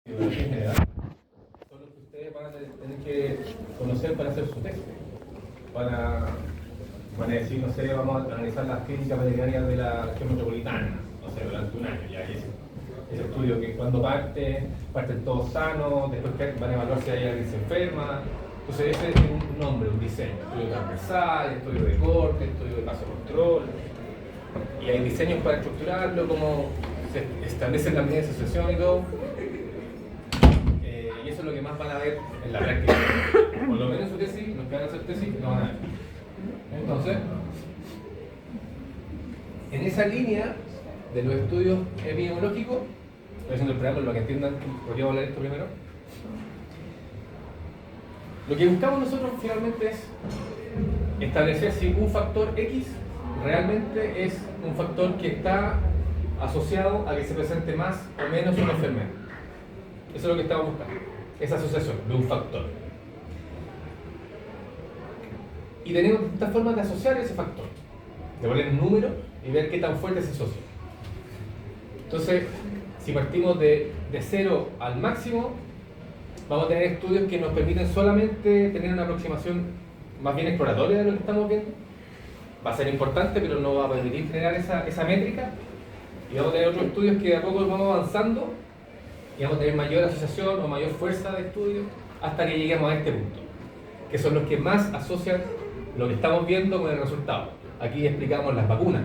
biología en general son los que ustedes van a tener que conocer para hacer su tesis. Van a decir, no sé, vamos a analizar las clínicas veterinarias de la región metropolitana, no sé, durante un año. Ya ese estudio que cuando parten todos sanos, después van a evaluar si hay alguien que se enferma. Entonces ese es un nombre, un diseño, estudio transversal, estudio de corte, estudio de paso control. Y hay diseños para estructurarlo, cómo se establecen las medidas de asociación y todo. Y eso es lo que más van a ver en la práctica. Por lo menos en su tesis, los que van a hacer tesis, lo van a ver. Entonces, en esa línea de los estudios epidemiológicos, estoy haciendo el preámbulo para que entiendan, podríamos hablar de esto primero. Lo que buscamos nosotros finalmente es establecer si un factor X realmente es un factor que está asociado a que se presente más o menos una enfermedad. Eso es lo que estamos buscando, esa asociación de un factor. Y tenemos distintas formas de asociar ese factor, de poner un número y ver qué tan fuerte se asocia. Entonces, si partimos de 0 al máximo, vamos a tener estudios que nos permiten solamente tener una aproximación más bien exploratoria de lo que estamos viendo. Va a ser importante, pero no va a permitir generar esa métrica. Y vamos a tener otros estudios que de a poco vamos avanzando y vamos a tener mayor asociación o mayor fuerza de estudio hasta que lleguemos a este punto, que son los que más asocian lo que estamos viendo con el resultado. Aquí explicamos las vacunas,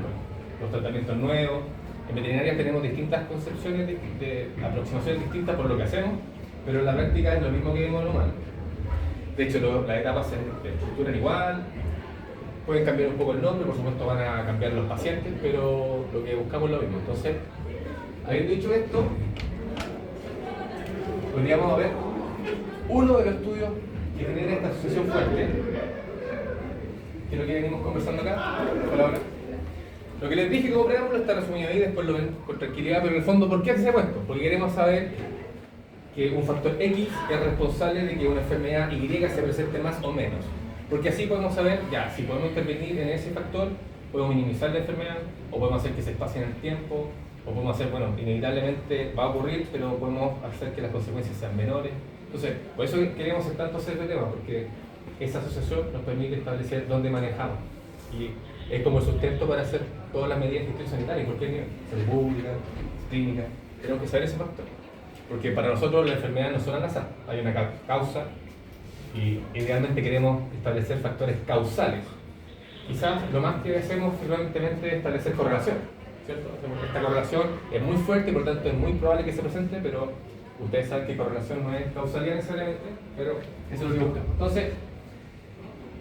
los tratamientos nuevos. En veterinaria tenemos distintas concepciones de aproximaciones distintas por lo que hacemos, pero en la práctica es lo mismo que vemos en humano. De hecho, las etapas se estructuran igual, pueden cambiar un poco el nombre, por supuesto van a cambiar los pacientes, pero lo que buscamos es lo mismo. Entonces, habiendo dicho esto, podríamos ver uno de los estudios que genera esta asociación fuerte, que es lo que venimos conversando acá. Hola. Lo que les dije como preámbulo está resumido ahí, después lo ven con tranquilidad, pero en el fondo, ¿por qué se ha puesto? Porque queremos saber que un factor X es responsable de que una enfermedad Y se presente más o menos. Porque así podemos saber, ya, si podemos intervenir en ese factor, podemos minimizar la enfermedad, o podemos hacer que se espacie en el tiempo, o podemos hacer, bueno, inevitablemente va a ocurrir, pero podemos hacer que las consecuencias sean menores. Entonces, por eso queremos tanto hacer este tema, porque esa asociación nos permite establecer dónde manejamos. Y es como el sustento para hacer todas las medidas de gestión sanitaria, en cualquier nivel, salud pública, clínica. Tenemos que saber ese factor. Porque para nosotros las enfermedades no son al azar, hay una causa y idealmente queremos establecer factores causales. Quizás lo más que hacemos frecuentemente es establecer correlación, ¿cierto? Esta correlación es muy fuerte y por lo tanto es muy probable que se presente, pero ustedes saben que correlación no es causalidad necesariamente, pero eso es lo que buscamos. Entonces,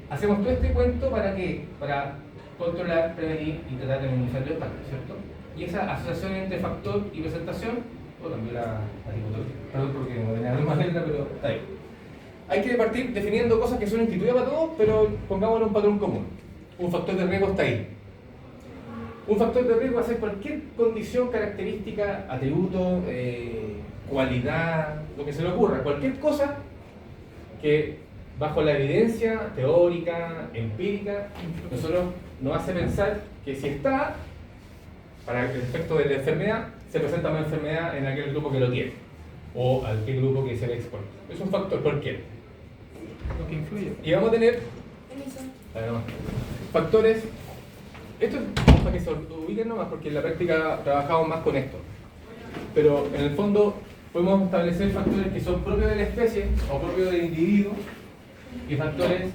hacemos todo este cuento ¿para qué? Para controlar, prevenir y tratar de minimizar el impacto, ¿cierto? Y esa asociación entre factor y presentación, también la tipología, perdón porque no tenía la misma letra, pero está ahí. Hay que partir definiendo cosas que son intuitivas para todos, pero pongámosle un patrón común. Un factor de riesgo está ahí. Un factor de riesgo va a ser cualquier condición, característica, atributo, cualidad, lo que se le ocurra, cualquier cosa que bajo la evidencia teórica, empírica, nosotros nos hace pensar que si está, para el efecto de la enfermedad, se presenta una enfermedad en aquel grupo que lo tiene, o aquel grupo que se le expone. Es un factor cualquiera. Lo que influye. Y vamos a tener factores. Esto es para que se ubiquen nomás, porque en la práctica trabajamos más con esto. Pero en el fondo podemos establecer factores que son propios de la especie o propios del individuo, y factores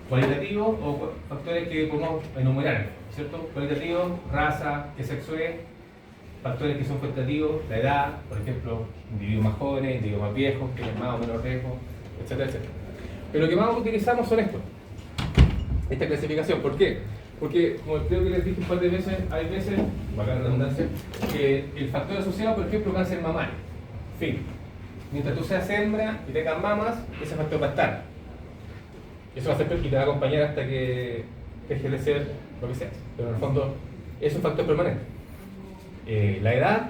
cualitativos o factores que podemos enumerar, ¿cierto? Cualitativos, raza, qué sexo es, factores que son cuantitativos, la edad, por ejemplo, individuos más jóvenes, individuos más viejos, que tienen más o menos riesgo, etcétera, etcétera. Pero lo que más utilizamos son estos, esta clasificación. ¿Por qué? Porque, como creo que les dije un par de veces, hay veces, valga la redundancia, que el factor asociado, por ejemplo, cáncer mamario. Fin. Mientras tú seas hembra y tengas mamas, ese factor va a estar. Eso va a ser y te va a acompañar hasta que dejes de ser lo que seas. Pero en el fondo, es un factor permanente. La edad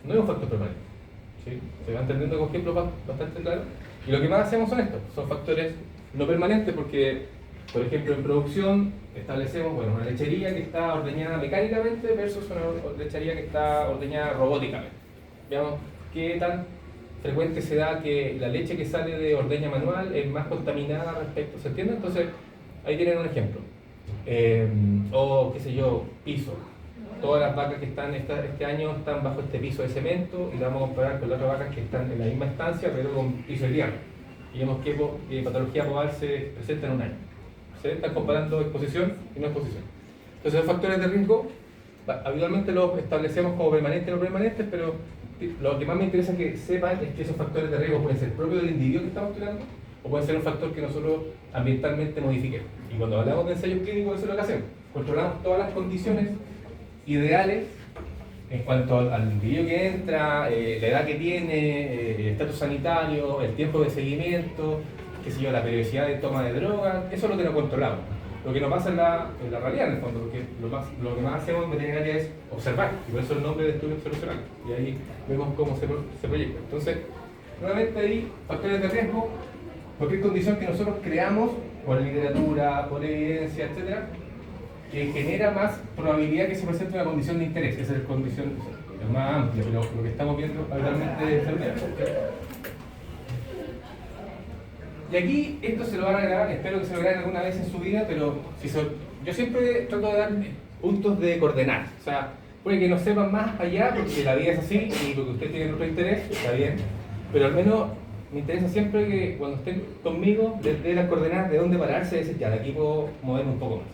no es un factor permanente. ¿Sí? Se va entendiendo con ejemplos bastante claros. Y lo que más hacemos son estos, son factores no permanentes porque, por ejemplo, en producción establecemos una lechería que está ordeñada mecánicamente versus una lechería que está ordeñada robóticamente. Veamos qué tan frecuente se da que la leche que sale de ordeña manual es más contaminada respecto, ¿se entiende? Entonces, ahí tienen un ejemplo. O, qué sé yo, piso. Todas las vacas que están este año están bajo este piso de cemento y la vamos a comparar con las otras vacas que están en la misma estancia pero con piso de tierra. Y vemos qué patología podal se presenta en un año. Se están comparando exposición y no exposición. Entonces, los factores de riesgo habitualmente los establecemos como permanentes y no permanentes, pero lo que más me interesa que sepan es que esos factores de riesgo pueden ser propios del individuo que estamos estudiando o pueden ser un factor que nosotros ambientalmente modifiquemos. Y cuando hablamos de ensayos clínicos, eso es lo que hacemos. Controlamos todas las condiciones ideales en cuanto al individuo que entra, la edad que tiene, el estatus sanitario, el tiempo de seguimiento, qué sé yo, la periodicidad de toma de drogas, eso es lo que no controlamos. Lo que nos pasa en la realidad, en el fondo, porque lo que más hacemos en veterinaria es observar, y por eso el nombre de estudio observacional. Y ahí vemos cómo se proyecta. Entonces, nuevamente ahí, factores de riesgo, cualquier condición que nosotros creamos, por literatura, por evidencia, etcétera, que genera más probabilidad que se presente una condición de interés. Esa es la condición más amplia, pero lo que estamos viendo actualmente de enfermedad. Y aquí esto se lo van a grabar, espero que se lo graben alguna vez en su vida, pero yo siempre trato de dar puntos de coordenar. O sea, puede que no sepan más allá porque la vida es así y porque ustedes tienen otro interés, está bien. Pero al menos me interesa siempre que cuando estén conmigo les dé las coordenadas de dónde pararse y decir, ya, de aquí puedo moverme un poco más.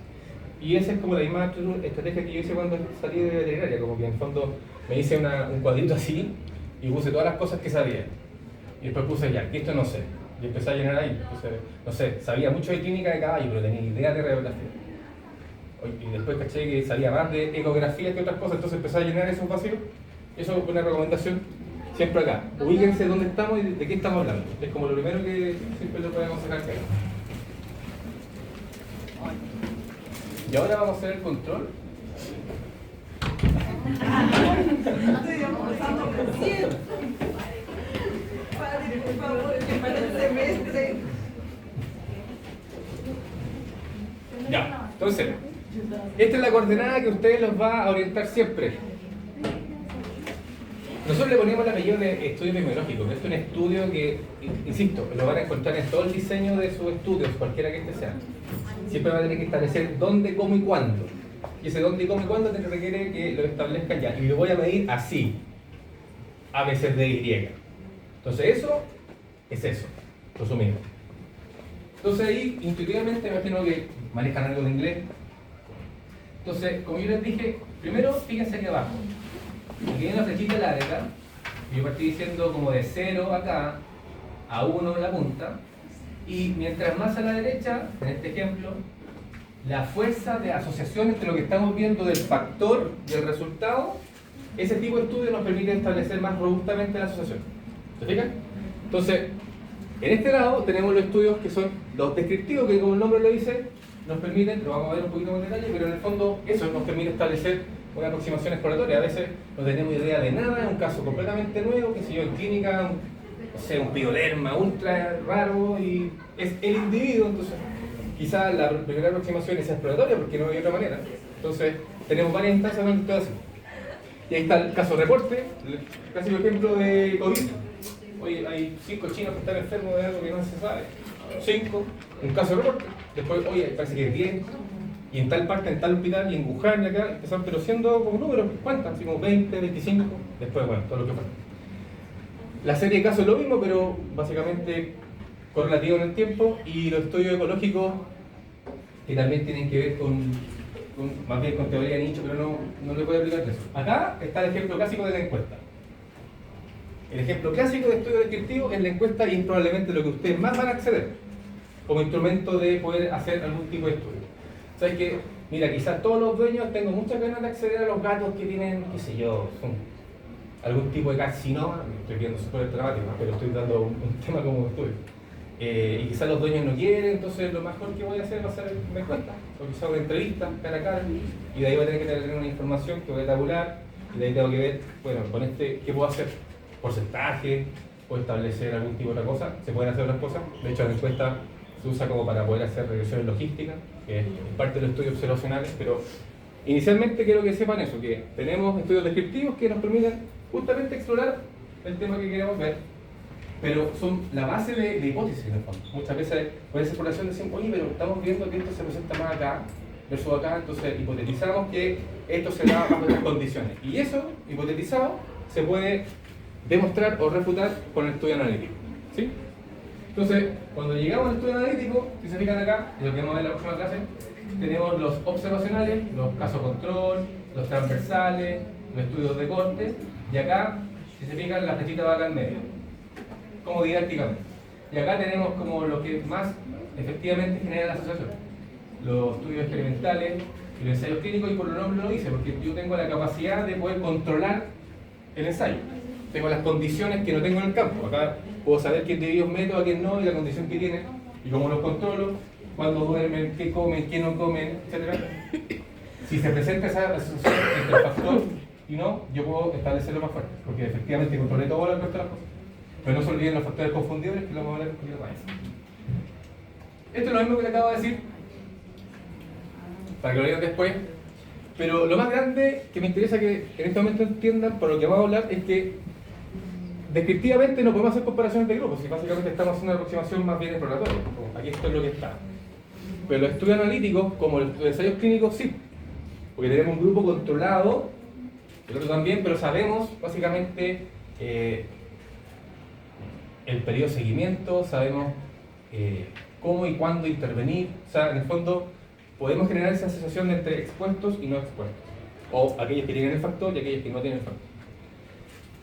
Y esa es como la misma estrategia que yo hice cuando salí de veterinaria, como que en el fondo me hice un cuadrito así y puse todas las cosas que sabía. Y después puse ya, que esto no sé. Y empecé a llenar ahí. Entonces, no sé, sabía mucho de clínica de caballo, pero tenía idea de radiografía. Y después caché que sabía más de ecografía que otras cosas, entonces empecé a llenar esos vacíos. Eso es una recomendación siempre acá. Ubíquense dónde estamos y de qué estamos hablando. Es como lo primero que siempre lo podemos sacar acá. Y ahora vamos a hacer el control. Estoy empezando recién. Padre, por favor, que para el semestre. Ya, entonces, esta es la coordenada que a ustedes los va a orientar siempre. Nosotros le ponemos el apellido de estudio epidemiológico, pero este es un estudio que, insisto, lo van a encontrar en todo el diseño de sus estudios, cualquiera que este sea. Siempre va a tener que establecer dónde, cómo y cuándo. Y ese dónde, cómo y cuándo te requiere que lo establezcan ya. Y lo voy a medir así. A veces de Y. Entonces eso es eso, resumido. Entonces ahí, intuitivamente, me imagino que manejan algo de inglés. Entonces, como yo les dije, primero fíjense aquí abajo. Aquí hay una flechita a la derecha. Yo partí diciendo como de 0 acá a 1 en la punta. Y mientras más a la derecha, en este ejemplo, la fuerza de asociación entre lo que estamos viendo del factor y el resultado, ese tipo de estudio nos permite establecer más robustamente la asociación. ¿Se fijan? Entonces, en este lado tenemos los estudios que son los descriptivos, que como el nombre lo dice, nos permiten, lo vamos a ver un poquito más en detalle, pero en el fondo eso nos permite establecer una aproximación exploratoria. A veces no tenemos idea de nada, es un caso completamente nuevo, que si yo en clínica, no sé, un pioderma ultra raro y es el individuo, entonces quizás la primera aproximación es exploratoria porque no hay otra manera. Entonces tenemos varias instancias donde esto hace. Y ahí está el caso reporte, el clásico ejemplo de COVID. Oye, hay 5 chinos que están enfermos de algo que no se sabe. 5, un caso de reporte. Después, oye, parece que es 10. Y en tal parte, en tal hospital, y en Wuhan, y acá, empezaron, pero siendo como números, ¿cuántas? Así como 20, 25. Después, bueno, todo lo que fue. La serie de casos es lo mismo, pero básicamente correlativo en el tiempo. Y los estudios ecológicos, que también tienen que ver más bien con teoría de nicho, pero no le puedo aplicar eso. Acá está el ejemplo clásico de la encuesta. El ejemplo clásico de estudio descriptivo es la encuesta y es probablemente lo que ustedes más van a acceder como instrumento de poder hacer algún tipo de estudio. O sea, es que, mira, quizás todos los dueños tengo muchas ganas de acceder a los gatos que tienen, qué sé yo, son algún tipo de carcinoma, estoy viendo súper dramático, pero estoy dando un tema como estudio. Y quizás los dueños no quieren, entonces lo mejor que voy a hacer va a ser una encuesta, o quizás una entrevista cara a cara, y de ahí voy a tener que tener una información que voy a tabular, y de ahí tengo que ver, bueno, con este, ¿qué puedo hacer? Porcentaje, puedo establecer algún tipo de otra cosa, se pueden hacer otras cosas. De hecho, la encuesta se usa como para poder hacer regresiones logísticas, que es parte de los estudios observacionales, pero inicialmente quiero que sepan eso, que tenemos estudios descriptivos que nos permiten justamente explorar el tema que queremos ver, pero son la base de hipótesis en el fondo. Muchas veces por esa exploración decimos, oye, pero estamos viendo que esto se presenta más acá versus acá, entonces hipotetizamos que esto se da bajo estas condiciones. Y eso, hipotetizado, se puede demostrar o refutar con el estudio analítico. ¿Sí? Entonces, cuando llegamos al estudio analítico, si se fijan acá, y lo que vamos a ver en la próxima clase, tenemos los observacionales, los casos control, los transversales, los estudios de corte, y acá, si se fijan, la flechita va acá en medio, como didácticamente. Y acá tenemos como lo que más efectivamente genera la asociación, los estudios experimentales y los ensayos clínicos, y por lo nombre lo dice, porque yo tengo la capacidad de poder controlar el ensayo. Tengo las condiciones que no tengo en el campo. Acá puedo saber quién de ellos meto, a quién no, y la condición que tiene, y cómo los controlo, cuándo duermen, qué comen, qué no comen, etc. Si se presenta esa asociación entre el factor y no, yo puedo establecerlo más fuerte, porque efectivamente controlé todo el resto de las cosas. Pero no se olviden los factores confundibles, que lo vamos a hablar un poquito más. Esto es lo mismo que le acabo de decir, para que lo vean después. Pero lo más grande que me interesa que en este momento entiendan por lo que vamos a hablar es que descriptivamente no podemos hacer comparaciones de grupos, y básicamente estamos haciendo una aproximación más bien exploratoria. Aquí esto es lo que está. Pero los estudios analíticos, como los ensayos clínicos, sí, porque tenemos un grupo controlado, el otro también, pero sabemos básicamente el periodo de seguimiento, sabemos cómo y cuándo intervenir. O sea, en el fondo podemos generar esa asociación entre expuestos y no expuestos, o aquellos que tienen el factor y aquellos que no tienen el factor.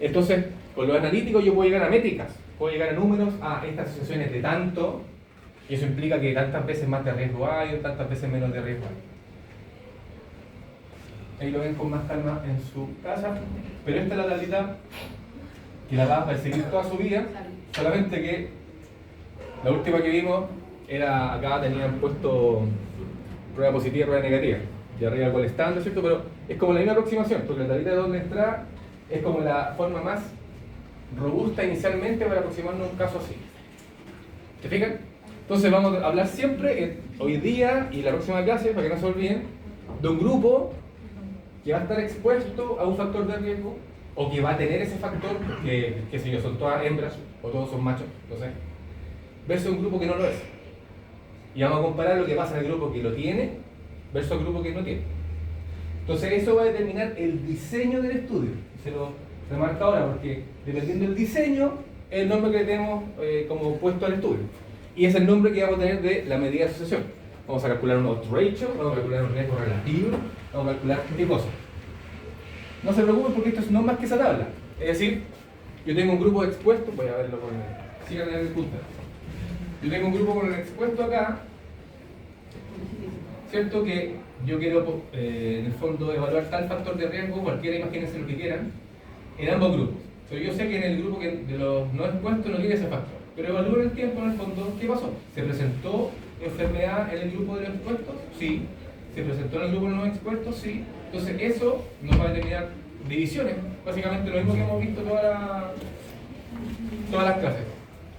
Entonces, con lo analítico yo puedo llegar a métricas, puedo llegar a números, a estas asociaciones de tanto, y eso implica que tantas veces más de riesgo hay o tantas veces menos de riesgo hay. Ahí lo ven con más calma en su casa, pero esta es la tablita que la va a perseguir toda su vida, solamente que la última que vimos era, acá tenían puesto prueba positiva y prueba negativa, y arriba algo estándar, ¿cierto? Pero es como la misma aproximación, porque la tablita de doble entrada es como la forma más robusta inicialmente para aproximarnos a un caso así. ¿Se fijan? Entonces vamos a hablar siempre, hoy día y la próxima clase, para que no se olviden, de un grupo que va a estar expuesto a un factor de riesgo, o que va a tener ese factor, que si yo son todas hembras o todos son machos, no sé, versus un grupo que no lo es. Y vamos a comparar lo que pasa en el grupo que lo tiene versus el grupo que no tiene. Entonces eso va a determinar el diseño del estudio. Se lo remarca ahora, porque dependiendo del diseño, es el nombre que le tenemos como puesto al estudio. Y es el nombre que vamos a tener de la medida de asociación. Vamos a calcular un odds ratio, vamos a calcular un riesgo relativo, vamos a calcular qué cosa. No se preocupen porque esto es no más que esa tabla. Es decir, yo tengo un grupo de expuestos, voy a verlo con el... Sigan en el punto. Yo tengo un grupo con el expuesto acá, ¿cierto? Que yo quiero, en el fondo, evaluar tal factor de riesgo, cualquiera, imagínense lo que quieran, en ambos grupos. Pero yo sé que en el grupo de los no expuestos no tiene ese factor. Pero evalúo en el tiempo, en el fondo, ¿qué pasó? ¿Se presentó enfermedad en el grupo de los expuestos? Sí. ¿Se presentó en el grupo de los no expuestos? Sí. Entonces eso nos va a determinar divisiones. Básicamente lo mismo que hemos visto todas las clases.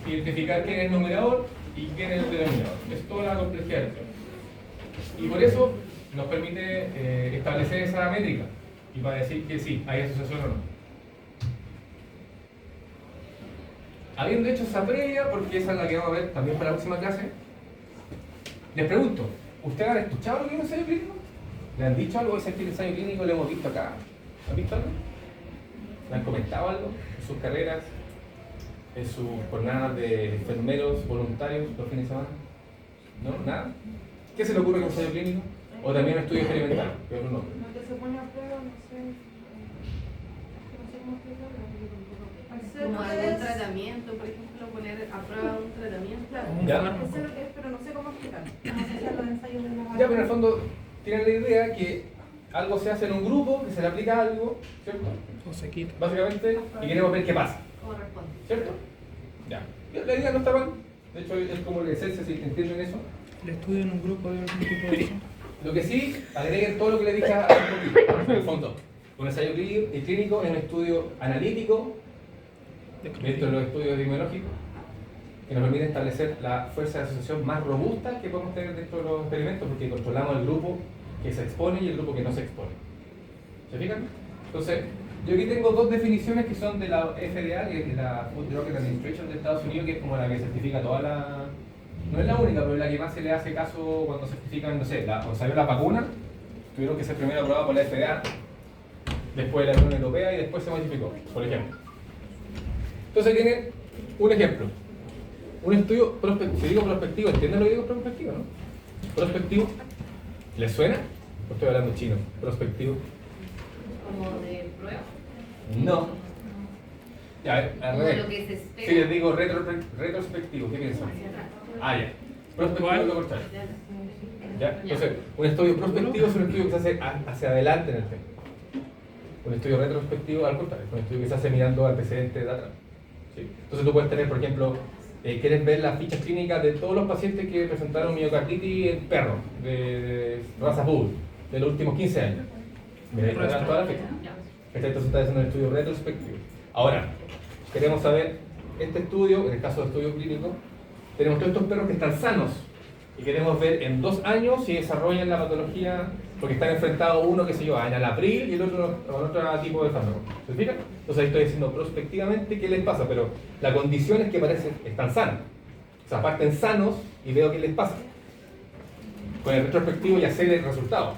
Identificar quién es el numerador y quién es el denominador. Es toda la complejidad del tema. Y por eso nos permite establecer esa métrica y para decir que sí, hay asociación o no. Habiendo hecho esa previa, porque esa es la que vamos a ver también para la próxima clase, les pregunto, ¿ustedes han escuchado lo que es un ensayo clínico? ¿Le han dicho algo de ese ensayo clínico? ¿Lo hemos visto acá? ¿Han visto algo? ¿Le han comentado algo en sus carreras, en sus jornadas de enfermeros voluntarios los fines de semana? ¿No? ¿Nada? ¿Qué se le ocurre con un ensayo clínico? ¿O también un estudio experimental? Que es un nombre. No, que se pone a prueba, no sé. No sé cómo explicarlo. Como algún tratamiento, por ejemplo, poner a prueba un tratamiento. Claro, sé lo que es, pero no sé cómo explicarlo. No sé si los ensayos de las... Ya, pero en el fondo tienen la idea que algo se hace en un grupo, que se le aplica algo, ¿cierto? O se quita. Básicamente, y queremos ver qué pasa, ¿Cómo responde? ¿cierto? Ya. La idea no está mal, de hecho es como la esencia, si entienden eso. El estudio en un grupo de algún tipo de... Lo que sí, agreguen todo lo que le dije hace un poquito, en el fondo. Un ensayo clínico es un estudio analítico, dentro de los estudios epidemiológicos, que nos permite establecer la fuerza de asociación más robusta que podemos tener dentro de los experimentos, porque controlamos el grupo que se expone y el grupo que no se expone. ¿Se fijan? Entonces, Yo aquí tengo dos definiciones que son de la FDA, que es la Food Drug Administration de Estados Unidos, que es como la que certifica toda la... No es la única, pero es la que más se le hace caso cuando certifican, no sé, cuando salió la vacuna, tuvieron que ser primero aprobada por la FDA, después la Unión Europea y después se modificó, por ejemplo. Entonces tienen un ejemplo. Un estudio prospectivo. Si digo prospectivo, ¿entienden lo que digo prospectivo, no? Prospectivo. ¿Les suena? O estoy hablando chino. Prospectivo. Como de prueba. No. Ya, a ver, al Como revés. lo que se espera. Si les digo retrospectivo, ¿qué piensan? Ah, ya. Prospectivo es lo contrario. ¿Ya? Entonces, un estudio prospectivo es un estudio que se hace hacia adelante en el tiempo. Un estudio retrospectivo, al contrario, es un estudio que se hace mirando antecedentes de atrás. ¿Sí? Entonces tú puedes tener, por ejemplo, quieres ver las fichas clínicas de todos los pacientes que presentaron miocarditis en perros de raza Bull de los últimos 15 años. Mira, ahí están todas las fichas. Entonces está haciendo un estudio retrospectivo. Ahora, queremos saber, este estudio, en el caso de estudio clínico, tenemos todos estos perros que están sanos y queremos ver en 2 años si desarrollan la patología, porque están enfrentados uno, qué sé yo, en el abril y el otro con otro tipo de fármaco. ¿Se fijan? Entonces ahí estoy diciendo prospectivamente qué les pasa, pero la condición es que parecen, están sanos. O sea, parten sanos y veo qué les pasa. Con el retrospectivo ya sé el resultado,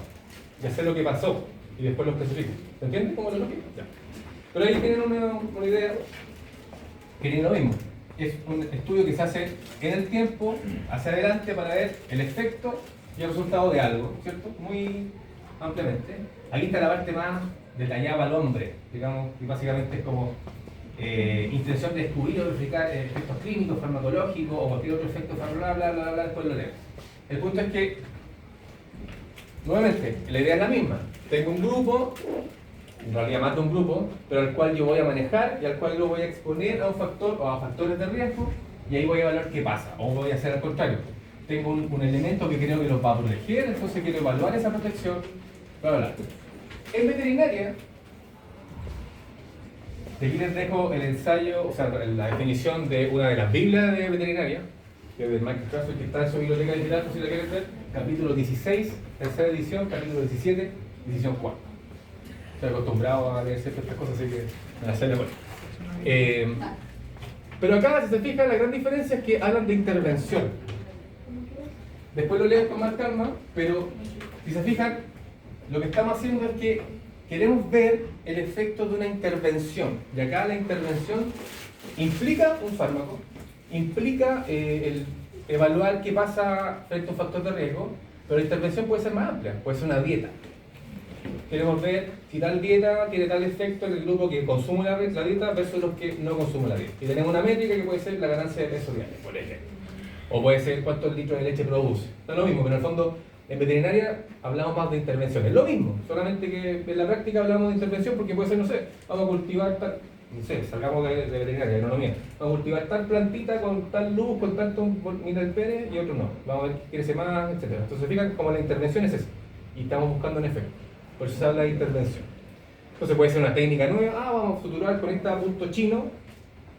ya sé lo que pasó y después lo especifico. ¿Se entiende cómo lo logro? Ya. Pero ahí tienen una idea que tiene lo mismo. Es un estudio que se hace en el tiempo, hacia adelante, para ver el efecto y el resultado de algo, ¿cierto? Muy ampliamente. Aquí está la parte más detallada al hombre, digamos, y básicamente es como intención de descubrir o verificar efectos clínicos, farmacológicos o cualquier otro efecto, bla, bla, bla, bla, después lo leo. El punto es que, nuevamente, la idea es la misma. Tengo un grupo, en realidad más de un grupo, pero al cual yo voy a manejar y al cual lo voy a exponer a un factor o a factores de riesgo y ahí voy a evaluar qué pasa, o voy a hacer al contrario. Tengo un elemento que creo que los va a proteger, entonces quiero evaluar esa protección, bla, bla, bla. En veterinaria, de aquí les dejo el ensayo, o sea, la definición de una de las Biblias de veterinaria, que es de Michael Krasser, que está en su biblioteca digital, por si la quieren ver, capítulo 16, tercera edición, capítulo 17, edición 4. Estoy acostumbrado a leer ciertas cosas, así que me las sé de memoria. Pero acá, si se fijan, la gran diferencia es que hablan de intervención. Después lo leo con más calma, pero si se fijan, lo que estamos haciendo es que queremos ver el efecto de una intervención. Y acá la intervención implica un fármaco, implica el evaluar qué pasa frente a un factor de riesgo, pero la intervención puede ser más amplia, puede ser una dieta. Queremos ver si tal dieta tiene tal efecto en el grupo que consume la dieta versus los que no consumen la dieta. Y tenemos una métrica que puede ser la ganancia de peso diario, por ejemplo. O puede ser cuántos litros de leche produce. No es lo mismo, pero en el fondo en veterinaria hablamos más de intervención. Es lo mismo, solamente que en la práctica hablamos de intervención porque puede ser, no sé, vamos a cultivar tal, no sé, salgamos de veterinaria, de agronomía. Vamos a cultivar tal plantita con tal luz, con tanto intemperie y otro no. Vamos a ver qué crece más, etc. Entonces, fíjate como la intervención es esa. Y estamos buscando un efecto. Por eso se habla de intervención. Entonces puede ser una técnica nueva, vamos a futurar con esta punto chino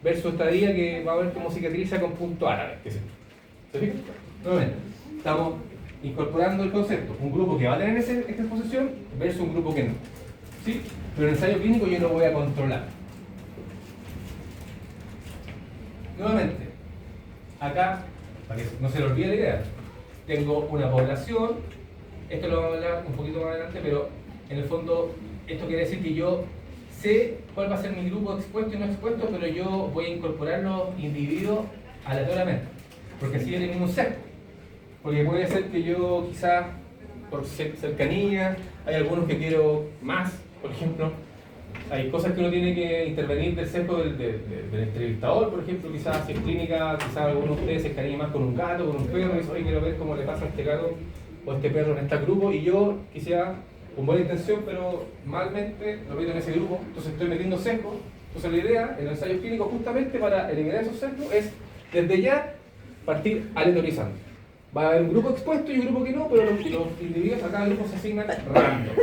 versus esta día que va a ver cómo cicatriza con punto árabe. ¿Qué es esto? ¿Se fijan? Nuevamente, estamos incorporando el concepto. Un grupo que va a tener esta exposición versus un grupo que no. ¿Sí? Pero en el ensayo clínico yo lo voy a controlar. Nuevamente, acá, para que no se le olvide la idea, tengo una población, esto lo vamos a hablar un poquito más adelante, pero en el fondo esto quiere decir que yo sé cuál va a ser mi grupo expuesto y no expuesto, pero yo voy a incorporar los individuos aleatoriamente, porque así elimino un sesgo. Porque puede ser que yo quizás por cercanía, hay algunos que quiero más, por ejemplo, hay cosas que uno tiene que intervenir del sesgo del entrevistador, por ejemplo, quizás si es clínica, quizás alguno de ustedes se encariñe más con un gato, con un perro, y dice, oye, quiero ver cómo le pasa a este gato o a este perro en este grupo, y yo quisiera, con buena intención, pero malmente lo meto en ese grupo, entonces estoy metiendo sesgo. Entonces la idea en el ensayo clínico, justamente para eliminar esos sesgos, es desde ya partir aleatorizando. Va a haber un grupo expuesto y un grupo que no, pero los individuos a cada grupo se asignan random.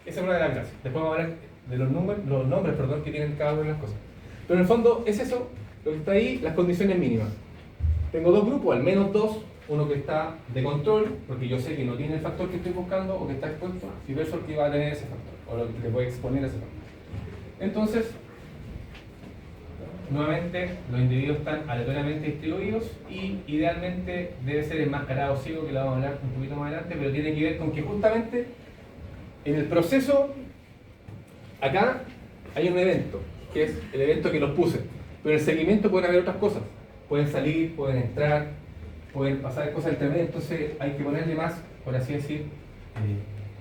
Esa es una de las gracias. Después vamos a hablar de los nombres que tienen cada una de las cosas. Pero en el fondo es eso, lo que está ahí, las condiciones mínimas. Tengo dos grupos, al menos dos, uno que está de control, porque yo sé que no tiene el factor que estoy buscando o que está expuesto, y versus el que va a tener ese factor, o lo que le puede exponer ese factor. Entonces, nuevamente, los individuos están aleatoriamente distribuidos y idealmente debe ser enmascarado ciego, que lo vamos a hablar un poquito más adelante, pero tiene que ver con que justamente en el proceso, acá hay un evento, que es el evento que los puse, pero en el seguimiento pueden haber otras cosas, pueden salir, pueden entrar, pueden pasar cosas entre medio, entonces hay que ponerle más, por así decir,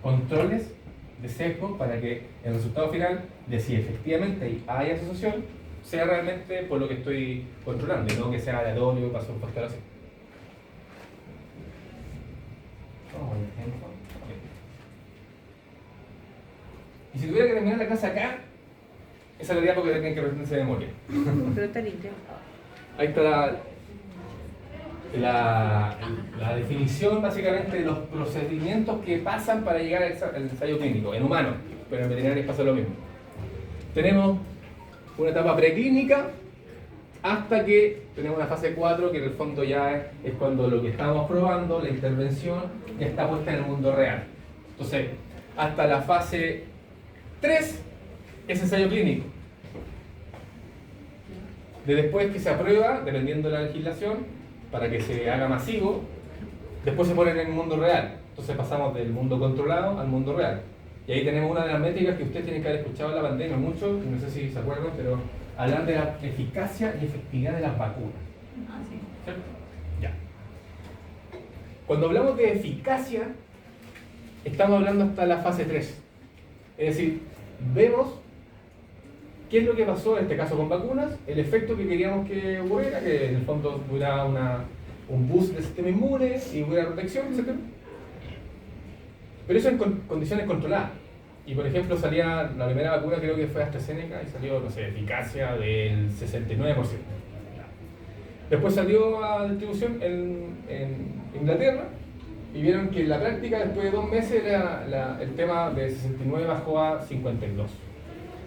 controles de sesgo para que el resultado final de si efectivamente hay asociación sea realmente por lo que estoy controlando y no que sea aleatorio y pase un factor así. Vamos al ejemplo. Okay. Y si tuviera que terminar la clase acá, esa es la diapo que tienen que aprenderse de memoria. Pero está limpio. Ahí está la definición básicamente de los procedimientos que pasan para llegar al ensayo clínico, en humanos, pero en veterinarios pasa lo mismo. Tenemos una etapa preclínica hasta que tenemos una fase 4, que en el fondo ya es cuando lo que estamos probando, la intervención, ya está puesta en el mundo real. Entonces, hasta la fase 3 es ensayo clínico. De después que se aprueba, dependiendo de la legislación, para que se haga masivo, después se pone en el mundo real. Entonces pasamos del mundo controlado al mundo real. Y ahí tenemos una de las métricas que ustedes tienen que haber escuchado en la pandemia mucho, no sé si se acuerdan, pero hablan de la eficacia y efectividad de las vacunas. ¿Cierto? Ya. Cuando hablamos de eficacia, estamos hablando hasta la fase 3. Es decir, vemos qué es lo que pasó en este caso con vacunas, el efecto que queríamos que hubiera, que en el fondo hubiera un boost del sistema inmune y hubiera protección, etc. Pero eso en condiciones controladas. Y por ejemplo salía la primera vacuna, creo que fue AstraZeneca, y salió, no sé, eficacia del 69%. Después salió a distribución en Inglaterra y vieron que en la práctica después de 2 meses el tema de 69 bajó a 52.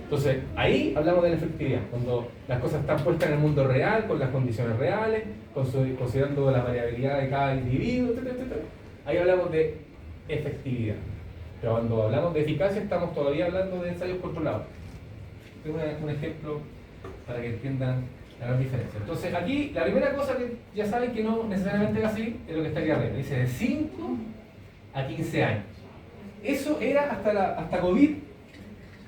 Entonces ahí hablamos de la efectividad, cuando las cosas están puestas en el mundo real, con las condiciones reales, considerando la variabilidad de cada individuo, etc. Ahí hablamos de efectividad. Pero cuando hablamos de eficacia estamos todavía hablando de ensayos controlados. Tengo un ejemplo para que entiendan la gran diferencia. Entonces aquí la primera cosa que ya saben que no necesariamente va así es lo que está aquí arriba. Dice de 5 a 15 años. Eso era hasta COVID,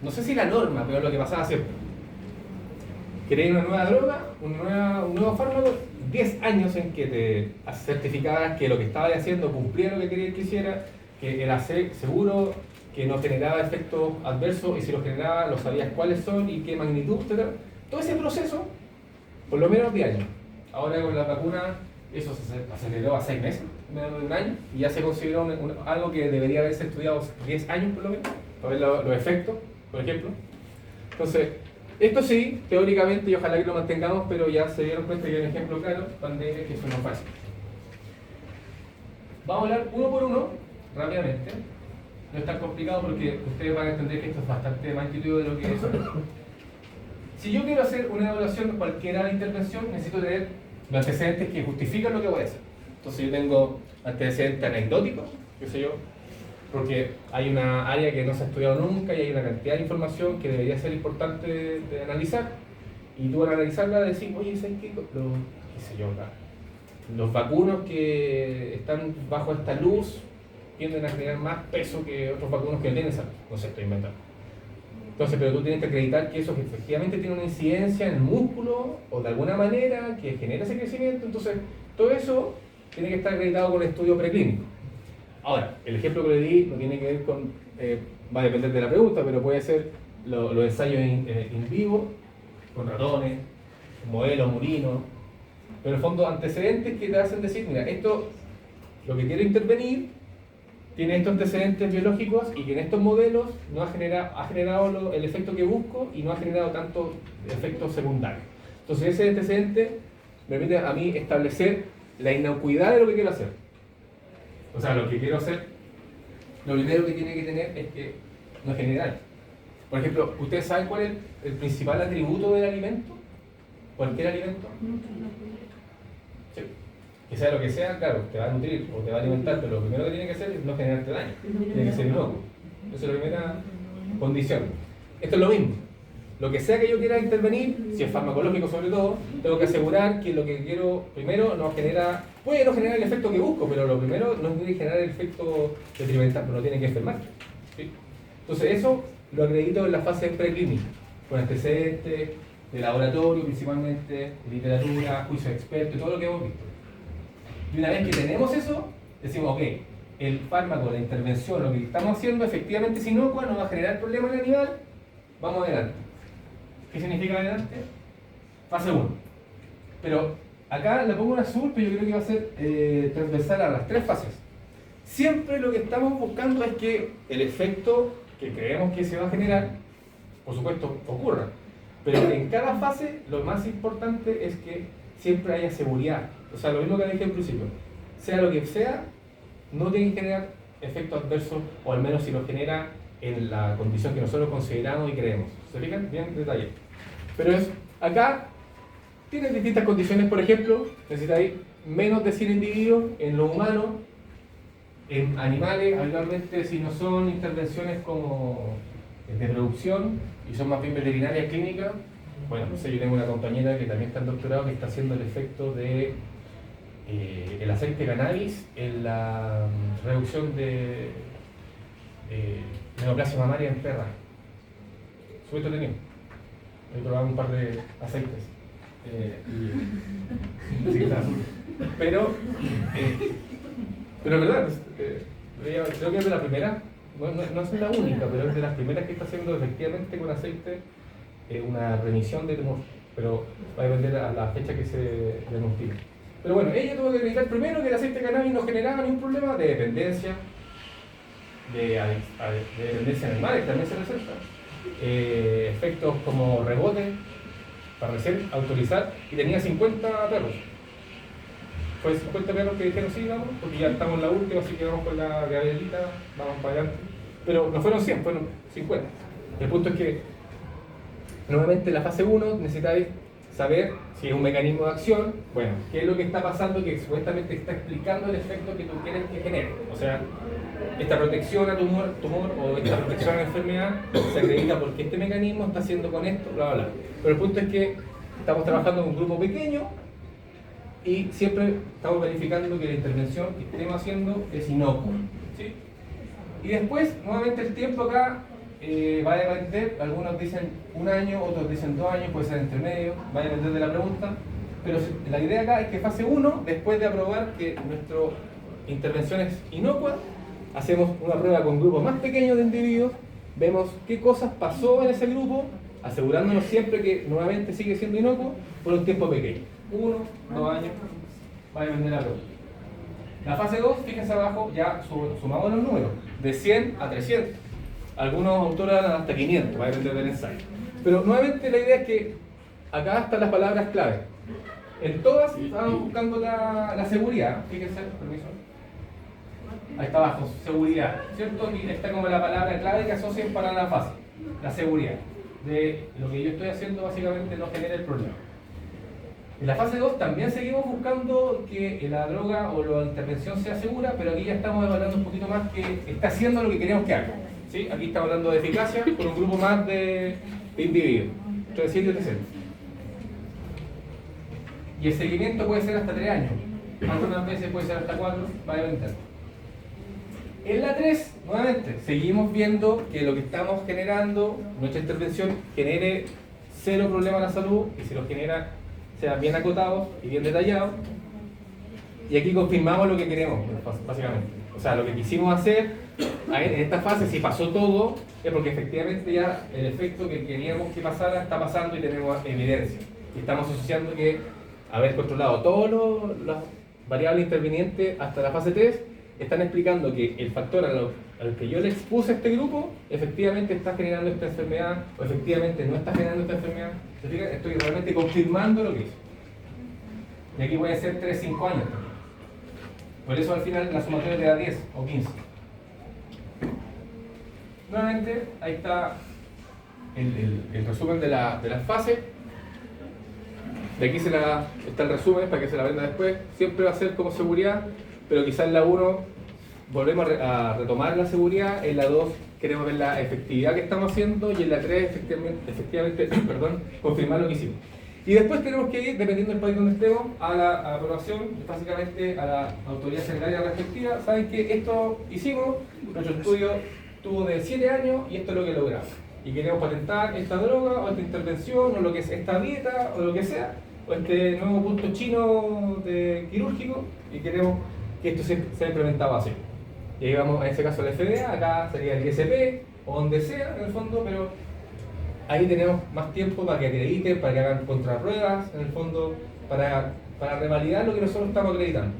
no sé si la norma, pero lo que pasaba siempre. Queréis una nueva droga, un nuevo fármaco, 10 años en que te certificabas que lo que estabas haciendo cumplía lo que querías que hiciera, que era seguro, que no generaba efectos adversos y si los generaba, lo sabías cuáles son y qué magnitud, etc. Todo ese proceso, por lo menos 10 años. Ahora con la vacuna, eso se aceleró a 6 meses, menos de un año, y ya se consideró algo que debería haberse estudiado 10 años por lo menos, para ver los efectos, por ejemplo. Entonces, esto sí, teóricamente, y ojalá que lo mantengamos, pero ya se dieron cuenta que hay un ejemplo claro, pandemia, que eso no es fácil. Vamos a hablar uno por uno, rápidamente. No es tan complicado porque ustedes van a entender que esto es bastante más intuitivo de lo que es. Si yo quiero hacer una evaluación cualquiera de intervención, necesito tener los antecedentes que justifican lo que voy a hacer. Entonces yo tengo antecedentes anecdóticos, qué sé yo, porque hay una área que no se ha estudiado nunca y hay una cantidad de información que debería ser importante de analizar. Y tú al analizarla decís, oye, ¿sabes qué? Qué sé yo, los vacunos que están bajo esta luz tienden a generar más peso que otros vacunos que no tienen esa luz. No sé, estoy inventando. Entonces, pero tú tienes que acreditar que eso efectivamente tiene una incidencia en el músculo o de alguna manera que genera ese crecimiento. Entonces, todo eso tiene que estar acreditado con el estudio preclínico. Ahora, el ejemplo que le di no tiene que ver con, va a depender de la pregunta, pero puede ser los ensayos in vivo, con ratones, modelos, murinos, pero en el fondo antecedentes que te hacen decir, mira, esto, lo que quiero intervenir, tiene estos antecedentes biológicos y que en estos modelos no ha generado el efecto que busco y no ha generado tantos efectos secundarios. Entonces ese antecedente me permite a mí establecer la inocuidad de lo que quiero hacer. O sea, lo que quiero hacer, lo primero que tiene que tener es que no genere daño. Por ejemplo, ¿ustedes saben cuál es el principal atributo del alimento? Cualquier alimento. Sí. Que sea lo que sea, claro, te va a nutrir o te va a alimentar, pero lo primero que tiene que hacer es no generarte daño. Tiene que ser inocuo. Esa es la primera condición. Esto es lo mismo. lo que sea que yo quiera intervenir, si es farmacológico sobre todo, tengo que asegurar que lo que quiero primero no genera, puede no generar el efecto que busco, pero lo primero no tiene que generar el efecto detrimental, pero no tiene que enfermar. ¿Sí? Entonces eso lo acredito en la fase preclínica, con antecedentes de laboratorio principalmente, de literatura, juicio de expertos y todo lo que hemos visto. Y una vez que tenemos eso, decimos, ok, el fármaco, la intervención, lo que estamos haciendo efectivamente es inocua, no va a generar problema en el animal, vamos adelante. ¿Qué significa adelante? Fase 1. Pero acá le pongo en azul, pero yo creo que va a ser transversal a las 3 fases. Siempre lo que estamos buscando es que el efecto que creemos que se va a generar, por supuesto, ocurra. Pero en cada fase lo más importante es que siempre haya seguridad. O sea, lo mismo que dije al principio. Sea lo que sea, no tiene que generar efectos adversos, o al menos si lo genera en la condición que nosotros consideramos y creemos. ¿Se fijan? Bien en detalle. Pero acá tienen distintas condiciones, por ejemplo, necesitáis menos de 100 individuos en lo humano, en animales, habitualmente si no son intervenciones como de producción y son más bien veterinarias clínicas. Bueno, no sé, yo tengo una compañera que también está en doctorado que está haciendo el efecto de el aceite de cannabis en la reducción de neoplasia mamaria en perras. Súper entretenido. He probado un par de aceites. Así que está azul. Pero es verdad, creo que es de la primera, no es la única, pero es de las primeras que está haciendo efectivamente con aceite una remisión de tumor, pero va a depender a la fecha que se diagnostique. Pero bueno, ella tuvo que acreditar primero que el aceite de cannabis no generaba ningún problema de dependencia, de dependencia animal, también se resalta. Efectos como rebote, para recién autorizar, y tenía 50 perros. Fue 50 perros que dijeron sí, vamos, porque ya estamos en la última, así que vamos con la Gabrielita, vamos para adelante. Pero no fueron 100, fueron 50. El punto es que, nuevamente en la fase 1 necesitáis saber si es un mecanismo de acción, bueno, qué es lo que está pasando que supuestamente está explicando el efecto que tú quieres que genere. O sea, esta protección a tumor o esta protección a la enfermedad se acredita porque este mecanismo está haciendo con esto, bla, bla, bla. Pero el punto es que estamos trabajando en un grupo pequeño y siempre estamos verificando que la intervención que estemos haciendo es inocua. ¿Sí? Y después, nuevamente el tiempo acá va a depender, algunos dicen 1 año, otros dicen 2 años, puede ser entre medio, va a depender de la pregunta. Pero la idea acá es que fase 1, después de aprobar que nuestra intervención es inocua, hacemos una prueba con grupos más pequeños de individuos, vemos qué cosas pasó en ese grupo, asegurándonos siempre que nuevamente sigue siendo inocuo por un tiempo pequeño. 1, 2 años, va a depender de la pregunta. La fase 2, fíjense abajo, ya sumamos los números, de 100 a 300. Algunos autores dan hasta 500, va a depender del ensayo. Pero nuevamente la idea es que acá están las palabras clave. En todas estamos buscando la seguridad, fíjense, permiso. Ahí está abajo, seguridad, ¿cierto? Y está como la palabra clave que asocian para la fase, la seguridad. De lo que yo estoy haciendo básicamente no genera el problema. En la fase 2 también seguimos buscando que la droga o la intervención sea segura, pero aquí ya estamos evaluando un poquito más que está haciendo lo que queremos que haga. ¿Sí? Aquí estamos hablando de eficacia por un grupo más de individuos, 300 y 300. Y el seguimiento puede ser hasta 3 años, algunas veces puede ser hasta 4, va a depender. En la 3, nuevamente, seguimos viendo que lo que estamos generando, nuestra intervención, genere 0 problema a la salud, y si lo genera, sea bien acotado y bien detallado. Y aquí confirmamos lo que queremos, básicamente. O sea, lo que quisimos hacer en esta fase, si pasó todo, es porque efectivamente ya el efecto que queríamos que pasara está pasando y tenemos evidencia. Y estamos asociando que haber controlado todas las variables intervinientes hasta la fase 3 están explicando que el factor al que yo le expuse a este grupo efectivamente está generando esta enfermedad o efectivamente no está generando esta enfermedad. ¿Se fijan? Estoy realmente confirmando lo que hizo. Y aquí voy a hacer 3, 5 años. Por eso al final la sumatoria te da 10 o 15. Nuevamente, ahí está el resumen de la fase. De aquí está el resumen para que se la venda después. Siempre va a ser como seguridad, pero quizás en la 1 volvemos a retomar la seguridad, en la 2 queremos ver la efectividad que estamos haciendo y en la 3 efectivamente perdón, confirmar lo que hicimos. Y después tenemos que ir, dependiendo del país donde estemos, a la aprobación, básicamente a la autoridad sanitaria respectiva. Saben que esto hicimos, nuestro estudio tuvo de 7 años y esto es lo que logramos. Y queremos patentar esta droga o esta intervención o lo que es esta dieta o lo que sea, o este nuevo punto chino quirúrgico, y queremos que esto sea implementado así. Y ahí vamos, en ese caso la FDA, acá sería el ISP o donde sea en el fondo, pero ahí tenemos más tiempo para que acrediten, para que hagan contrapruebas en el fondo, para revalidar lo que nosotros estamos acreditando.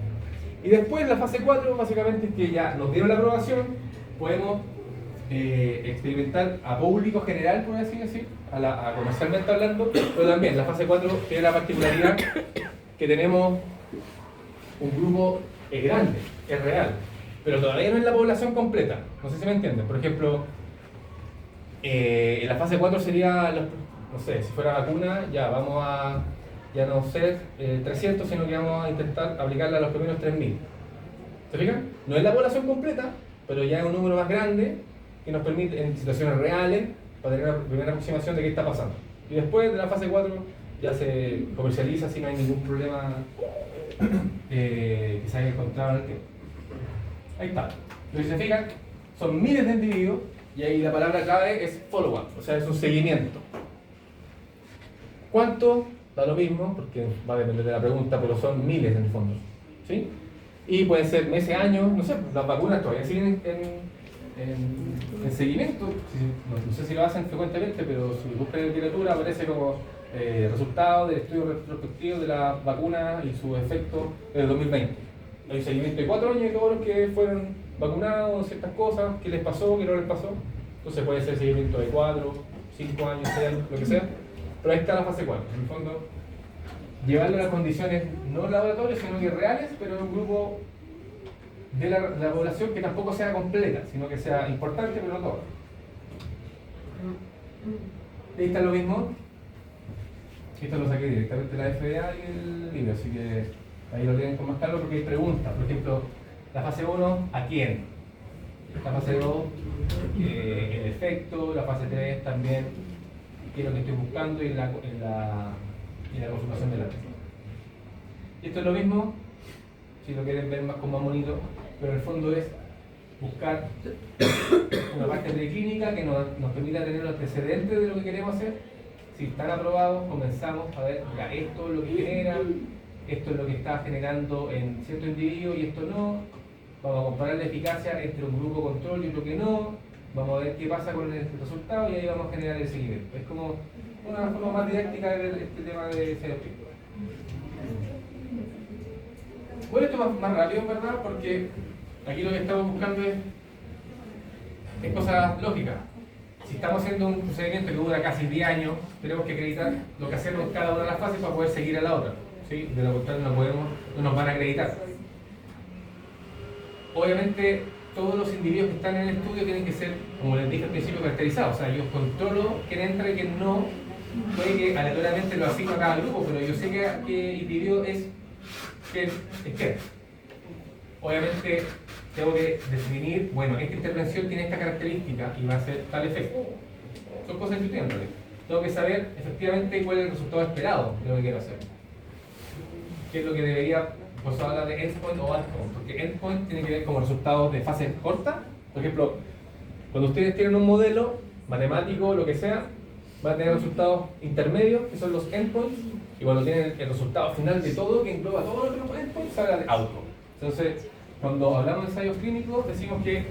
Y después la fase 4 básicamente es que ya nos dieron la aprobación, podemos experimentar a público general, por así decir, a comercialmente hablando, pero también la fase 4 tiene la particularidad que tenemos un grupo grande, es real, pero todavía no es la población completa. No sé si me entienden. Por ejemplo, en la fase 4 sería, no sé, si fuera vacuna, ya vamos a, ya no ser 300, sino que vamos a intentar aplicarla a los primeros 3.000. ¿Se fijan? No es la población completa, pero ya es un número más grande que nos permite, en situaciones reales, para tener una primera aproximación de qué está pasando. Y después de la fase 4 ya se comercializa si no hay ningún problema que se haya encontrado en el tiempo. Ahí está. Lo que se fijan, son miles de individuos y ahí la palabra clave es follow-up, o sea, es un seguimiento. ¿Cuánto? Da lo mismo, porque va a depender de la pregunta, pero son miles en el fondo. ¿Sí? Y pueden ser meses, años, no sé, las vacunas todavía siguen en seguimiento. No sé si lo hacen frecuentemente, pero si buscan en literatura aparece como resultado del estudio retrospectivo de las vacunas y sus efectos del 2020. Hay un seguimiento de 4 años de todos los que fueron vacunados, ciertas cosas, qué les pasó, qué no les pasó. Entonces puede ser seguimiento de 4, 5 años, 6 años, lo que sea. Pero ahí está la fase 4. En el fondo, llevarlo a las condiciones no laboratorias, sino que reales, pero en un grupo de la población que tampoco sea completa, sino que sea importante, pero no todo. Ahí está lo mismo. Esto lo saqué directamente de la FDA y el libro, así que ahí lo tienen con más calma porque hay preguntas. Por ejemplo, la fase 1, ¿a quién? La fase 2, el efecto. La fase 3 también, qué es lo que estoy buscando y la confirmación de la tesis. Esto es lo mismo, si lo quieren ver más con más bonito, pero en el fondo es buscar una parte preclínica que nos permita tener los antecedentes de lo que queremos hacer. Si están aprobados, comenzamos a ver, ya, esto es lo que genera, esto es lo que está generando en cierto individuo y esto no. Vamos a comparar la eficacia entre un grupo control y otro que no. Vamos a ver qué pasa con el resultado y ahí vamos a generar el seguimiento. Es como una forma más didáctica de ver este tema de CDP. Bueno, esto más rápido, en verdad, porque aquí lo que estamos buscando es cosas lógicas. Si estamos haciendo un procedimiento que dura casi 10 años, tenemos que acreditar lo que hacemos en cada una de las fases para poder seguir a la otra. ¿Sí? De lo contrario no nos van a acreditar. Obviamente, todos los individuos que están en el estudio tienen que ser, como les dije al principio, caracterizados. O sea, yo controlo quién entra y quién no. Puede que aleatoriamente lo asigno a cada grupo, pero yo sé qué individuo es qué. Obviamente, tengo que definir, bueno, esta intervención tiene esta característica y va a ser tal efecto. Son cosas intuitivas. Tengo que saber efectivamente cuál es el resultado esperado de lo que quiero hacer. ¿Qué es lo que debería, pues hablar de endpoint o outcome? Porque endpoint tiene que ver como resultados de fase corta. Por ejemplo, cuando ustedes tienen un modelo matemático, lo que sea, van a tener resultados intermedios, que son los endpoints, y cuando tienen el resultado final de todo, que engloba todos los endpoints, se habla de outcome. Entonces, cuando hablamos de ensayos clínicos, decimos que,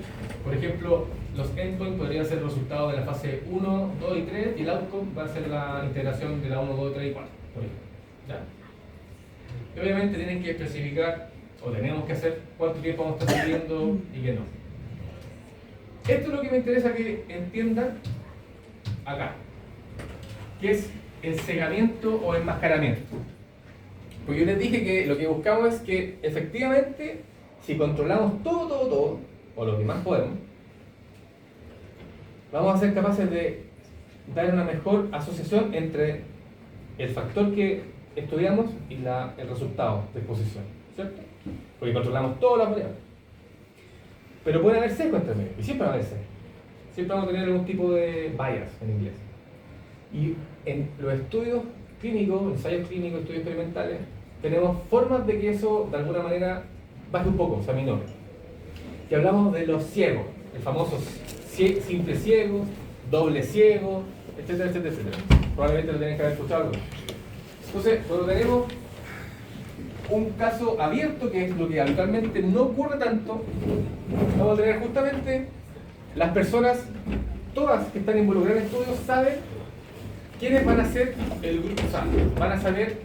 por ejemplo, los endpoints podrían ser resultados de la fase 1, 2 y 3, y el outcome va a ser la integración de la 1, 2, 3 y 4, por ejemplo. ¿Ya? Y obviamente tienen que especificar, o tenemos que hacer, cuánto tiempo vamos a estar siguiendo y qué no. Esto es lo que me interesa que entiendan acá, que es el cegamiento o enmascaramiento. Porque yo les dije que lo que buscamos es que efectivamente, si controlamos todo, o lo que más podemos, vamos a ser capaces de dar una mejor asociación entre el factor que estudiamos y el resultado de exposición, ¿cierto? Porque controlamos todas las variables. Pero puede haber sesgo entre medio, y siempre va a haber sesgo. siempre vamos a tener algún tipo de bias en inglés. Y en los estudios clínicos, ensayos clínicos, estudios experimentales, tenemos formas de que eso de alguna manera baje un poco, o sea, minore. Y hablamos de los ciegos, el famoso simple ciego, doble ciego, etcétera, etcétera, etcétera. Probablemente lo tienen que haber escuchado algo. Entonces, cuando tenemos un caso abierto, que es lo que habitualmente no ocurre tanto, vamos a tener justamente las personas, todas que están involucradas en estudios, saben quiénes van a ser el grupo, o sea, van a saber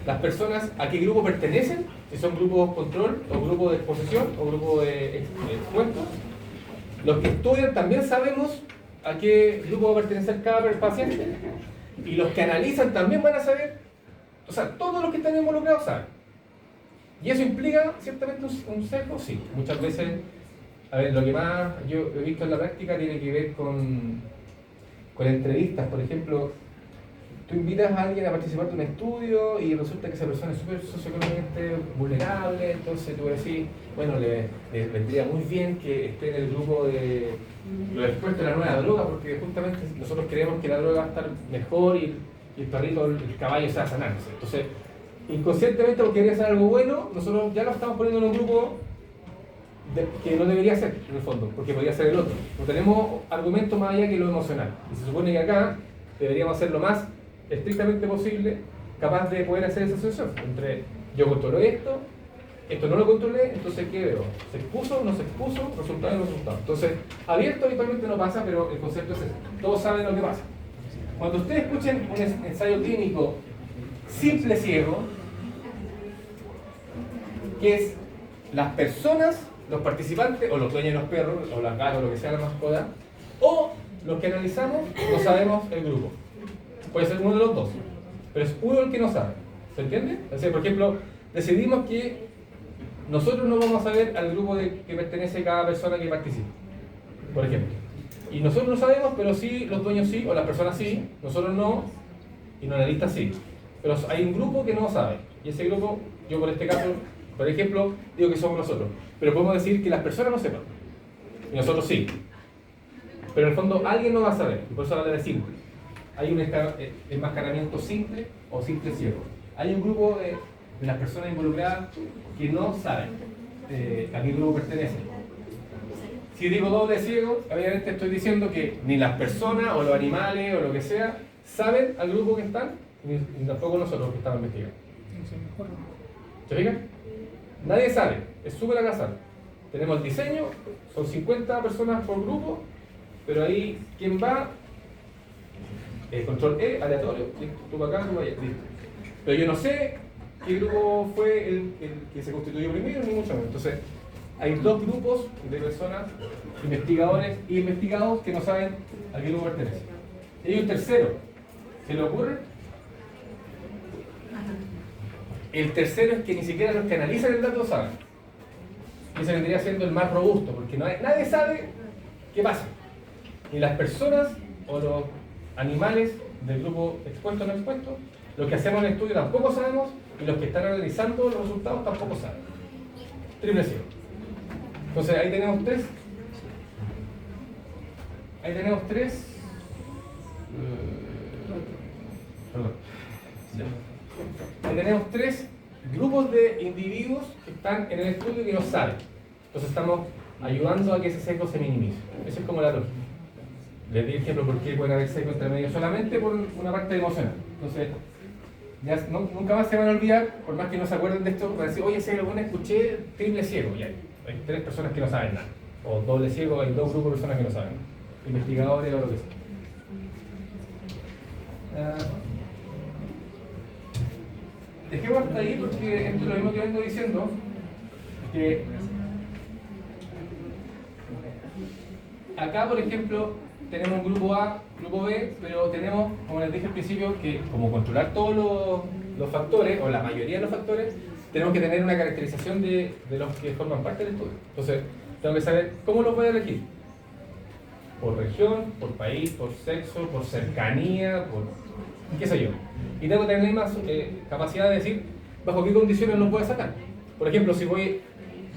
las personas a qué grupo pertenecen, si son grupos control, o grupos de exposición, o grupos de expuestos. Los que estudian también sabemos a qué grupo va a pertenecer cada paciente, y los que analizan también van a saber, o sea, todos los que están involucrados saben. ¿Y eso implica ciertamente un sesgo? Sí, muchas veces, a ver, lo que más yo he visto en la práctica tiene que ver con entrevistas. Por ejemplo, tú invitas a alguien a participar de un estudio y resulta que esa persona es súper socioeconómicamente vulnerable, entonces tú decís, bueno, le vendría muy bien que esté en el grupo de los expuestos a la nueva droga, porque justamente nosotros creemos que la droga va a estar mejor y el perrito, el caballo se va a sanar. Entonces, inconscientemente, porque quería hacer algo bueno, nosotros ya lo estamos poniendo en un grupo que no debería ser, en el fondo, porque podría ser el otro. No tenemos argumentos más allá que lo emocional. Y se supone que acá deberíamos hacer lo más estrictamente posible, capaz de poder hacer esa asociación entre yo controlo esto no lo controlé, entonces ¿qué veo? ¿Se expuso? ¿No se expuso? ¿Resultado o no resultado? Entonces, abierto habitualmente no pasa, pero el concepto es ese. Todos saben lo que pasa. Cuando ustedes escuchen un ensayo clínico simple ciego, que es las personas, los participantes, o los dueños de los perros, o las gatas, o lo que sea la mascota, o los que analizamos, no sabemos el grupo. Puede ser uno de los dos, pero es uno el que no sabe. ¿Se entiende? O sea, por ejemplo, decidimos que nosotros no vamos a ver al grupo que pertenece cada persona que participa, por ejemplo. Y nosotros no sabemos, pero sí, los dueños sí, o las personas sí, nosotros no, y los analistas sí. Pero hay un grupo que no sabe, y ese grupo, yo por este caso, por ejemplo, digo que somos nosotros. Pero podemos decir que las personas no sepan, y nosotros sí. Pero en el fondo alguien no va a saber, y por eso habla de simple. Hay un enmascaramiento simple o simple ciego. Hay un grupo de las personas involucradas que no saben a qué grupo pertenecen. Si digo doble ciego, obviamente estoy diciendo que ni las personas o los animales o lo que sea saben al grupo que están, ni tampoco nosotros que estamos investigando. ¿Se fijan? Nadie sabe, es súper al azar. Tenemos el diseño, son 50 personas por grupo, pero ahí, ¿quién va? Control E, aleatorio, tú para acá, tú para allá, listo. Pero yo no sé qué grupo fue el que se constituyó primero, ni mucho menos. Entonces, hay dos grupos de personas, investigadores y investigados, que no saben a qué grupo pertenece. Y hay un tercero, ¿se le ocurre? El tercero es que ni siquiera los que analizan el dato saben. Y ese vendría siendo el más robusto, porque nadie sabe qué pasa. Ni las personas o los animales del grupo expuesto o no expuesto, los que hacemos el estudio tampoco sabemos, y los que están analizando los resultados tampoco saben. Triple ciego. Entonces ahí tenemos tres. Perdón. Ahí tenemos tres grupos de individuos que están en el estudio y que no saben. Entonces estamos ayudando a que ese sesgo se minimice. Esa es como la lógica. Les di ejemplo por qué pueden haber sesgo entre medio solamente por una parte emocional. Entonces, ya nunca más se van a olvidar, por más que no se acuerden de esto, van a decir, oye, si alguna escuché triple ciego, y hay tres personas que no saben nada. O doble ciego, hay dos grupos de personas que no saben. Investigadores o lo que sea. Dejemos hasta ahí porque es lo mismo que vengo diciendo, que acá, por ejemplo, tenemos un grupo A, grupo B, pero tenemos, como les dije al principio, que como controlar todos los factores, o la mayoría de los factores, tenemos que tener una caracterización de los que forman parte del estudio. Entonces, tengo que saber cómo los voy a elegir. Por región, por país, por sexo, por cercanía, por qué sé yo. Y tengo que tener más capacidad de decir bajo qué condiciones los voy a sacar. Por ejemplo, si voy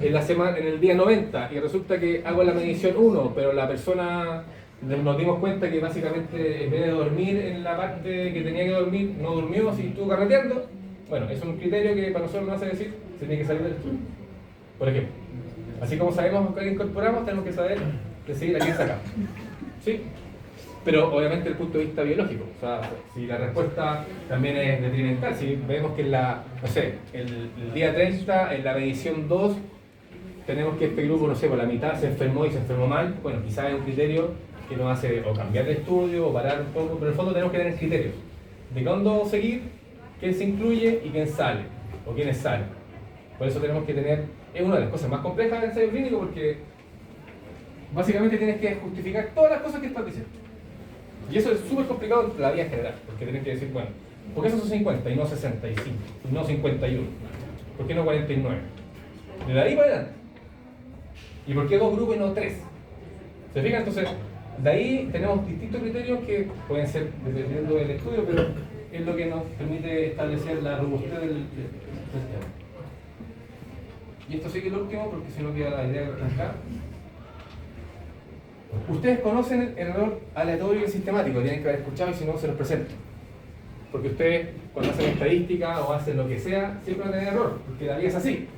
en el día 90 y resulta que hago la medición 1, pero la persona nos dimos cuenta que básicamente en vez de dormir en la parte que tenía que dormir, no durmió, si estuvo carreteando. Bueno, eso es un criterio que para nosotros nos hace decir se tiene que salir del estudio. Por ejemplo, así como sabemos que incorporamos, tenemos que saber decidir a quién sacamos. ¿Sí? Pero obviamente el punto de vista biológico, o sea, si la respuesta también es detrimental, si vemos que en la, no sé, el día 30, en la medición 2, tenemos que este grupo, no sé, por la mitad se enfermó y se enfermó mal, bueno, quizás es un criterio que nos hace o cambiar de estudio o parar un poco, pero en el fondo tenemos que tener criterios de cuándo seguir, quién se incluye y quién sale, o quiénes salen. Por eso tenemos que tener, es una de las cosas más complejas del ensayo clínico porque básicamente tienes que justificar todas las cosas que estás diciendo. Y eso es súper complicado en la vida en general, porque tienes que decir, bueno, ¿por qué esos son 50 y no 65? Y no 51? ¿Por qué no 49? De ahí para adelante. ¿Y por qué 2 grupos y no 3? ¿Se fijan? Entonces, de ahí tenemos distintos criterios que pueden ser dependiendo del estudio, pero es lo que nos permite establecer la robustez del tema. Y esto sigue el último, porque si no queda la idea acá. Ustedes conocen el error aleatorio y sistemático, tienen que haber escuchado y si no se los presento. Porque ustedes cuando hacen estadística o hacen lo que sea, siempre van a tener error, porque la vida es así.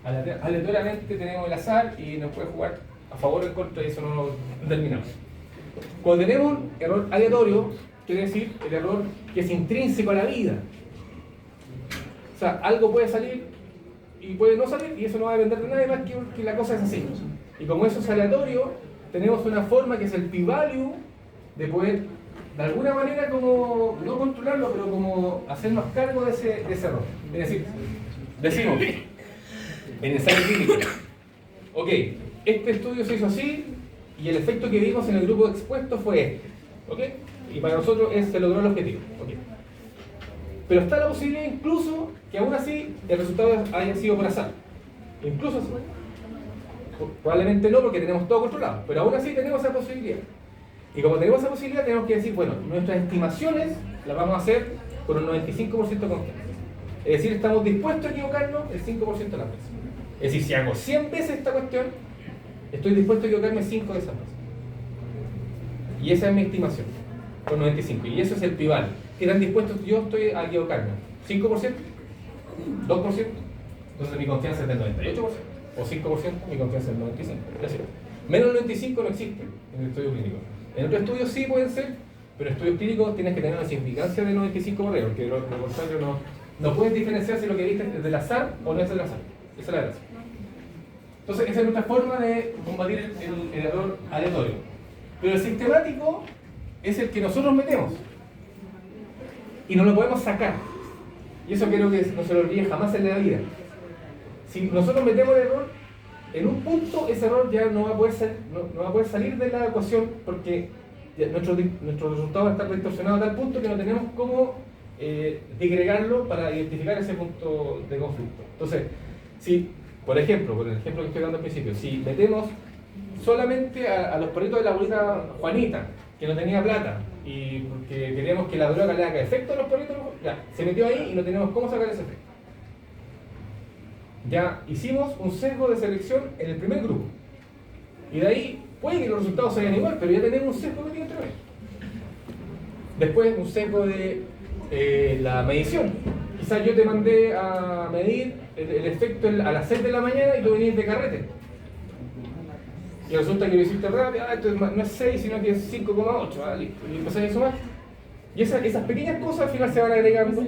Aleatoriamente tenemos el azar y nos puede jugar a favor o en contra y eso no lo determinamos. Cuando tenemos error aleatorio, quiere decir el error que es intrínseco a la vida. O sea, algo puede salir y puede no salir y eso no va a depender de nadie más que la cosa es así. Y como eso es aleatorio, tenemos una forma que es el p-value de poder, de alguna manera, como no controlarlo, pero como hacernos cargo de ese error. Es decir, decimos, en ensayo clínico, ok, este estudio se hizo así y el efecto que vimos en el grupo expuesto fue este, ok, y para nosotros se logró el objetivo, ok. Pero está la posibilidad incluso que aún así el resultado haya sido por azar, incluso así. Probablemente no porque tenemos todo controlado, pero aún así tenemos esa posibilidad. Y como tenemos esa posibilidad tenemos que decir, bueno, nuestras estimaciones las vamos a hacer con un 95% de confianza. Es decir, estamos dispuestos a equivocarnos el 5% de las veces. Es decir, si hago 100 veces esta cuestión, estoy dispuesto a equivocarme 5 de esas veces. Y esa es mi estimación, con 95. Y eso es el p-value. ¿Qué tan dispuesto yo estoy a equivocarme? ¿5%? ¿2%? Entonces mi confianza es del 98%. O 5%, mi confianza es del 95%. Es decir, menos del 95% no existe en el estudio clínico. En otros estudios sí pueden ser, pero en estudios clínicos tienes que tener una significancia del 95%, porque lo contrario no puedes diferenciar si lo que viste es del azar o no es del azar. Esa es la gracia. Entonces, esa es nuestra forma de combatir el error aleatorio. Pero el sistemático es el que nosotros metemos y no lo podemos sacar. Y eso quiero que no se lo olvide jamás en la vida. Si nosotros metemos el error, en un punto ese error ya no va a poder salir de la ecuación porque nuestro resultado va a estar distorsionado a tal punto que no tenemos cómo digregarlo para identificar ese punto de conflicto. Entonces, si, por ejemplo, con el ejemplo que estoy dando al principio, si metemos solamente a los perritos de la abuelita Juanita, que no tenía plata, y porque queríamos que la droga le haga efecto a los perritos, ya, se metió ahí y no tenemos cómo sacar ese efecto. Ya hicimos un sesgo de selección en el primer grupo. Y de ahí puede que los resultados sean igual, pero ya tenemos un sesgo metido entre medio. Después un sesgo de la medición. Quizás yo te mandé a medir el efecto a las 6 de la mañana y tú venís de carrete. Y resulta que lo hiciste rápido, esto no es 6, sino que es 5,8, listo. Y empezáis a sumar. Y esas pequeñas cosas al final se van agregando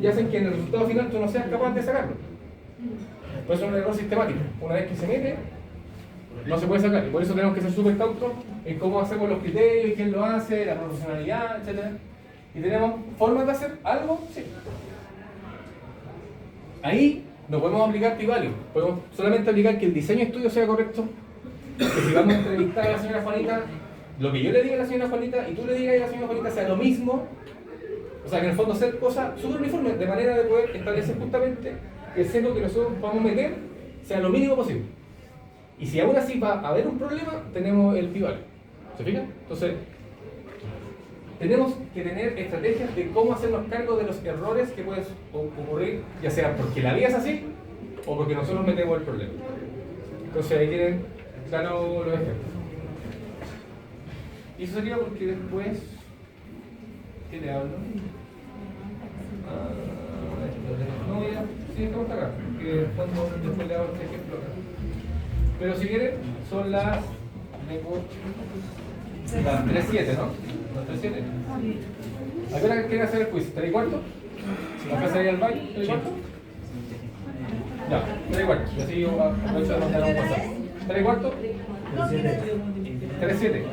y hacen que en el resultado final tú no seas capaz de sacarlo. Por eso es un error sistemático. Una vez que se mete, no se puede sacar. Y por eso tenemos que ser súper cautos en cómo hacemos los criterios, quién lo hace, la proporcionalidad, etc. Y tenemos formas de hacer algo, sí. Ahí no podemos aplicar p-value. Podemos solamente aplicar que el diseño de estudio sea correcto. Que si vamos a entrevistar a la señora Juanita, lo que yo le diga a la señora Juanita y tú le digas a la señora Juanita sea lo mismo. O sea, que en el fondo hacer cosas súper uniformes, de manera de poder establecer justamente que el sesgo que nosotros vamos a meter sea lo mínimo posible. Y si aún así va a haber un problema, tenemos el p-value. ¿Se fijan? Entonces, tenemos que tener estrategias de cómo hacernos cargo de los errores que pueden ocurrir, ya sea porque la vida es así o porque nosotros metemos el problema. Entonces ahí tienen claro los ejemplos. Y eso sería porque después, ¿qué le hablo? No, ya, sí, estamos acá, que en el fondo después le hago este ejemplo acá. Pero si quieren, son las 3:07, ¿no? Las 3:07. ¿A qué hora quieren hacer el quiz? ¿3:15? ¿Acá sería el baño? ¿3:15? Ya, 3:15. Y así yo aprovecho de mandar un WhatsApp. ¿3:15? 3:07.